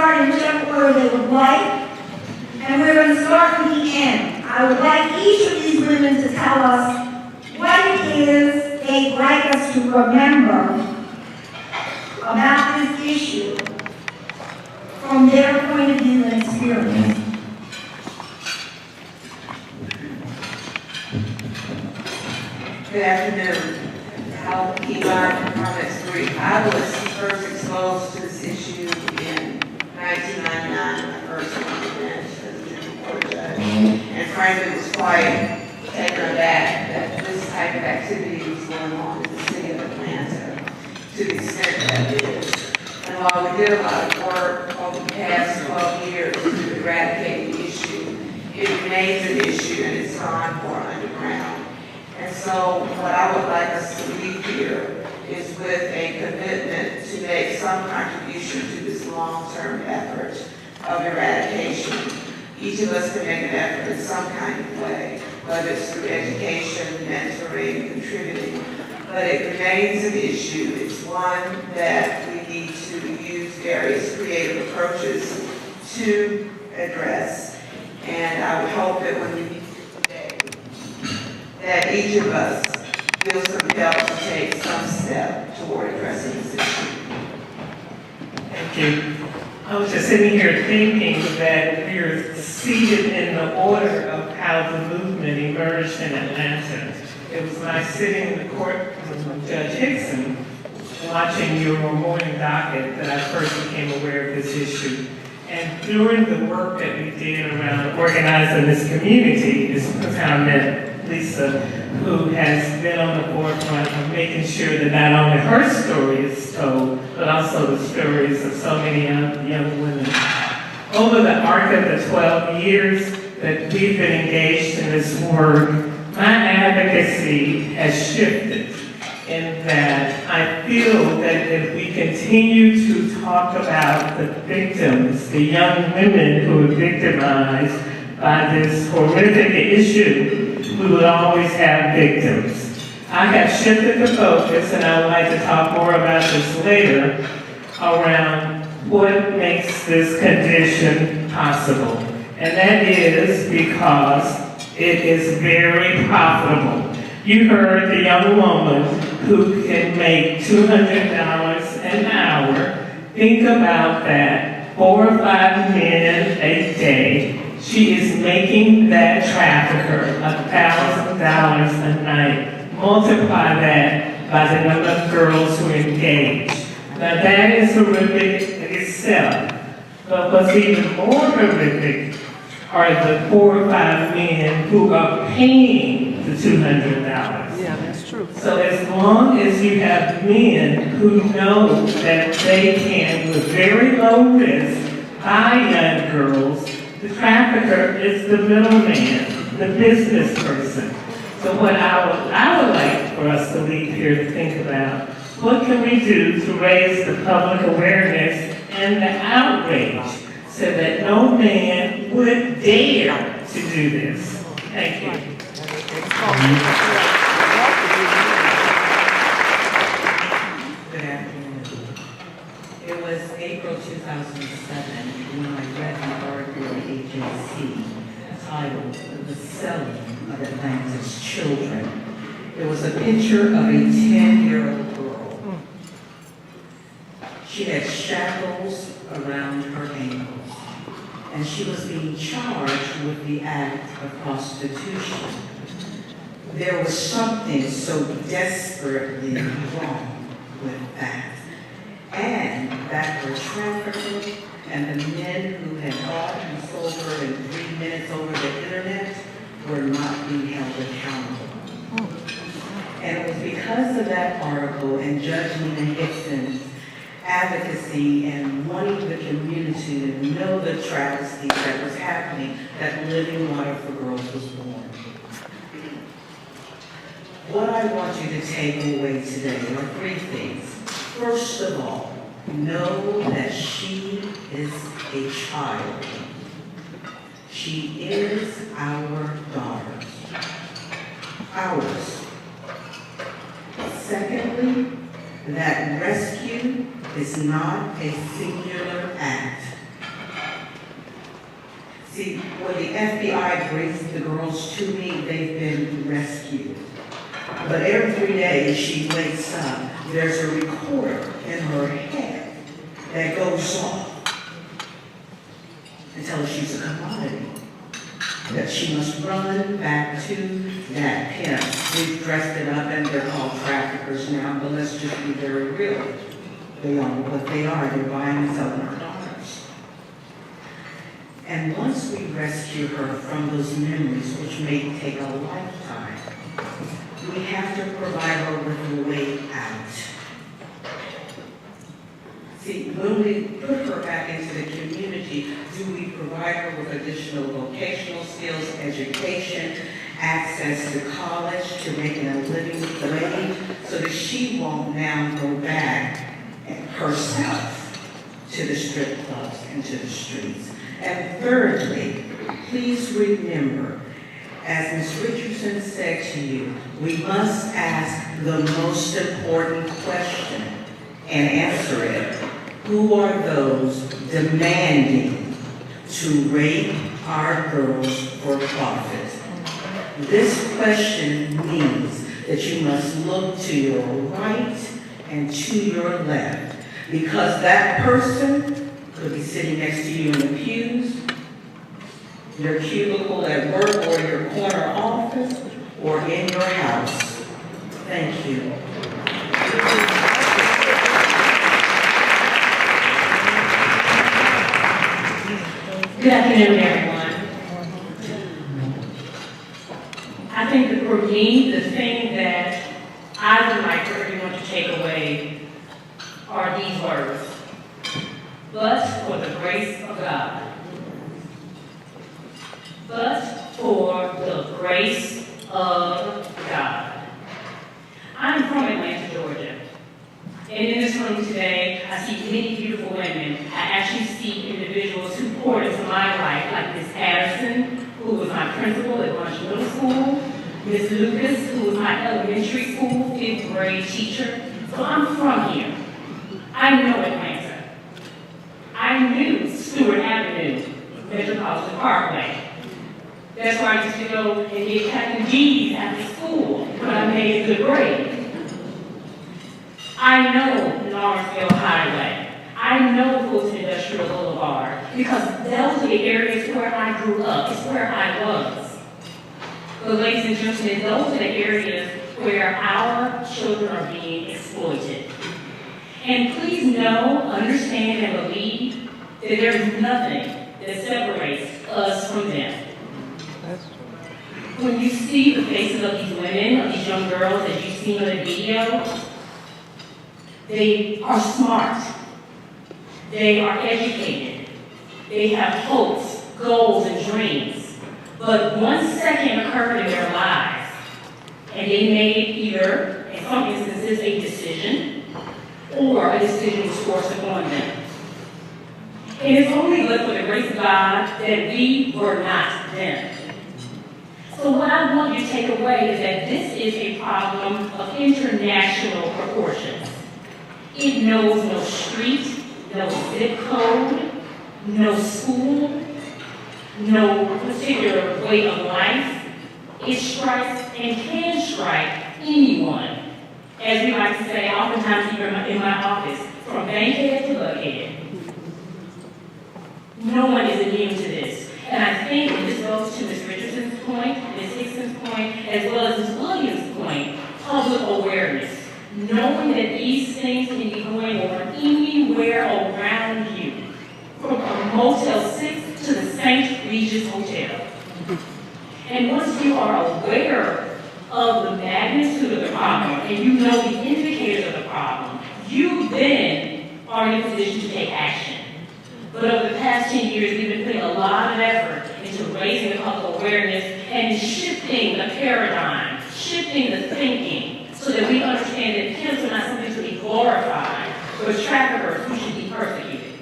start in whichever order they would like, and we're going to start from the end. I would like each of these women to tell us what it is they'd like us to remember about this issue from their point of view and experience. Good afternoon. I'll keep my comments brief. I was first exposed to this issue in 1999 when I first went to bench as a juvenile court judge. And frankly, was quite taken aback that this type of activity was going on in the city of Atlanta to the extent that it is. And while we did a lot of work over the past 12 years to eradicate the issue, it remains an issue and it's gone more underground. And so what I would like us to leave here is with a commitment to make some contribution to this long-term effort of eradication. Each of us can make an effort in some kind of way, whether it's through education, mentoring, contributing, but it remains an issue. It's one that we need to use various creative approaches to address. And I would hope that when we meet today, that each of us feels compelled to take some step toward addressing this issue. Thank you. I was just sitting here thinking that we're seated in the order of how the movement emerged in Atlanta. It was when I was sitting in the courtroom with Judge Hickson, watching your morning docket, that I first became aware of this issue. And during the work that we did around organizing this community, is how I met Lisa, who has been on the forefront of making sure that not only her story is told, but also the stories of so many young women. Over the arc of the 12 years that we've been engaged in this work, my advocacy has shifted in that I feel that if we continue to talk about the victims, the young women who are victimized by this horrific issue, we will always have victims. I have shifted the focus, and I would like to talk more about this later, around what makes this condition possible. And that is because it is very profitable. You heard the young woman who can make $200 an hour. Think about that, 4 or 5 men a day. She is making that trafficker $1,000 a night. Multiply that by the number of girls who engage. Now that is horrific in itself. But what's even more horrific are the 4 or 5 men who are paying the $200. Yeah, that's true. So as long as you have men who know that they can, with very low risk, buy young girls, the trafficker is the middleman, the business person. So what I would like for us to leave here to think about, what can we do to raise the public awareness and the outrage so that no man would dare to do this? Thank you. Good afternoon. It was April 2007 when I read an article in HAC titled "The Selling of Atlanta's Children." It was a picture of a 10-year-old girl. She had shackles around her ankles, and she was being charged with the act of prostitution. There was something so desperately wrong with that. And that her trafficker and the men who had bought and sold her in 3 minutes over the internet were not being held accountable. And it was because of that article and Judge Nina Hickson's advocacy and wanting the community to know the travesty that was happening that Living Water for Girls was born. What I want you to take away today are 3 things. First of all, know that she is a child. She is our daughter. Ours. Secondly, that rescue is not a singular act. when the FBI brings the girls to me, they've been rescued. But every day she wakes up, there's a recorder in her head that goes off and tells her she's a commodity, that she must run back to that pimp. We've dressed it up and they're called traffickers now, but let's just be very real. They are what they are. They're buying and selling our daughters. And once we rescue her from those memories, which may take a lifetime, we have to provide her with a way out. See, when we put her back into the community, do we provide her with additional vocational skills, education, access to college, to making a living wage, so that she won't now go back herself to the strip clubs and to the streets? And thirdly, please remember, as Ms. Richardson said to you, we must ask the most important question and answer it. Who are those demanding to rape our girls for profit? This question means that you must look to your right and to your left, because that person could be sitting next to you in the pews, your cubicle at work, or your corner office, or in your house. Thank you. Good afternoon, everyone. I think that for me, the thing that I would like for everyone to take away are these words: but for the grace of God. But for the grace of God. I'm from Atlanta, Georgia. And in this room today, I see many beautiful women. I actually see individuals who poured into my life, like Ms. Patterson, who was my principal at Luncheon Middle School, Ms. Lucas, who was my elementary school 5th grade teacher. So I'm from here. I know Atlanta. I knew Stewart Avenue, Metropolitan Parkway. That's where I used to go and get Captain G's after school when I made a good grade. I know Lawrenceville Highway. I know Fulton Industrial Boulevard, because those are the areas where I grew up. It's where I was. But ladies and gentlemen, those are the areas where our children are being exploited. And please know, understand, and believe that there's nothing that separates us from them. When you see the faces of these women, of these young girls that you've seen on the video, they are smart. They are educated. They have hopes, goals, and dreams. But one second occurred in their lives, and they made either, in some instances, a decision, or a decision was forced upon them. And it's only but for the grace of God that we were not them. So what I want you to take away is that this is a problem of international proportions. It knows no street, no zip code, no school, no particular way of life. It strikes and can strike anyone. As we like to say, oftentimes even in my office, from Bankhead to Buckhead. No one is immune to this. And I think that this goes to Ms. Richardson's point, Ms. Hickson's point, as well as Ms. Williams' point, public awareness. Knowing that these things can be going on anywhere around you, from Motel 6 to the St. Regis Hotel. And once you are aware of the magnitude of the problem, and you know the indicators of the problem, you then are in a position to take action. But over the past 10 years, we've been putting a lot of effort into raising the public awareness and shifting the paradigm, shifting the thinking, so that we understand that pimps are not something to be glorified, but traffickers who should be persecuted.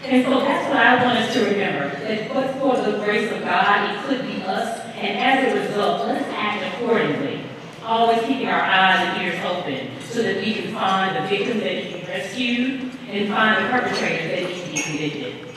And so that's what I want us to remember, that but for the grace of God, it could be us, and as a result, let's act accordingly, always keeping our eyes and ears open so that we can find the victims that need to be rescued and find the perpetrators that need to be convicted.